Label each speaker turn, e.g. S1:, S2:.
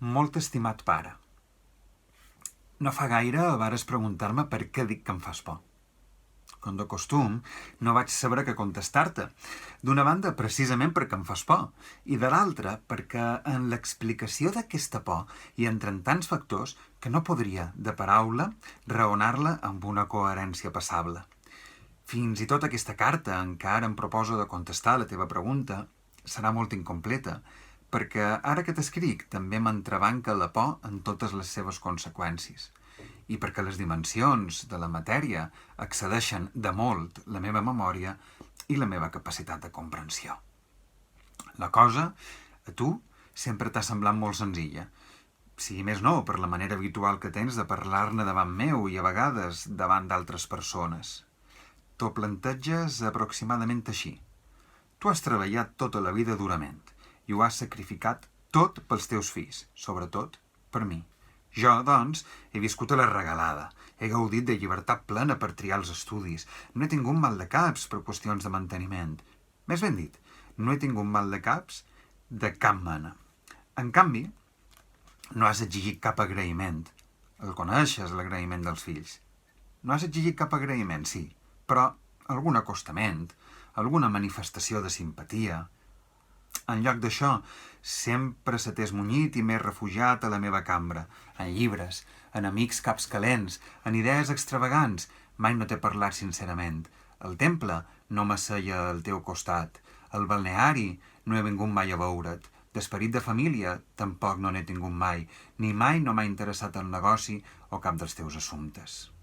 S1: Molt estimat pare, no fa gaire vares preguntar-me per què dic que em fas por. Com de costum, no vaig saber què contestar-te. D'una banda, precisament perquè em fas por, i de l'altra, perquè en l'explicació d'aquesta por hi entren tants factors que no podria, de paraula, raonar-la amb una coherència passable. Fins i tot aquesta carta, en què ara em proposo de contestar la teva pregunta, serà molt incompleta, perquè ara que t'escric també m'entrebanca la por en totes les seves conseqüències i perquè les dimensions de la matèria excedeixen de molt la meva memòria i la meva capacitat de comprensió. La cosa, a tu, sempre t'ha semblat molt senzilla, si més no per la manera habitual que tens de parlar-ne davant meu i a vegades davant d'altres persones. T'ho planteges aproximadament així. Tu has treballat tota la vida durament i ho has sacrificat tot pels teus fills, sobretot per mi. Jo, doncs, he viscut a la regalada, he gaudit de llibertat plena per triar els estudis, no he tingut mal de caps per qüestions de manteniment. Més ben dit, no he tingut mal de caps de cap mena. En canvi, no has exigit cap agraïment. El coneixes, l'agraïment dels fills. No has exigit cap agraïment, sí, però algun acostament, alguna manifestació de simpatia. En lloc d'això, sempre se t'és munyit i m'he refugiat a la meva cambra, en llibres, en amics caps calents, en idees extravagants. Mai no t'he parlat sincerament. El temple no m'asseia al teu costat. Al balneari no he vingut mai a veure't. D'esperit de família tampoc no n'he tingut mai, ni mai no m'ha interessat el negoci o cap dels teus assumptes.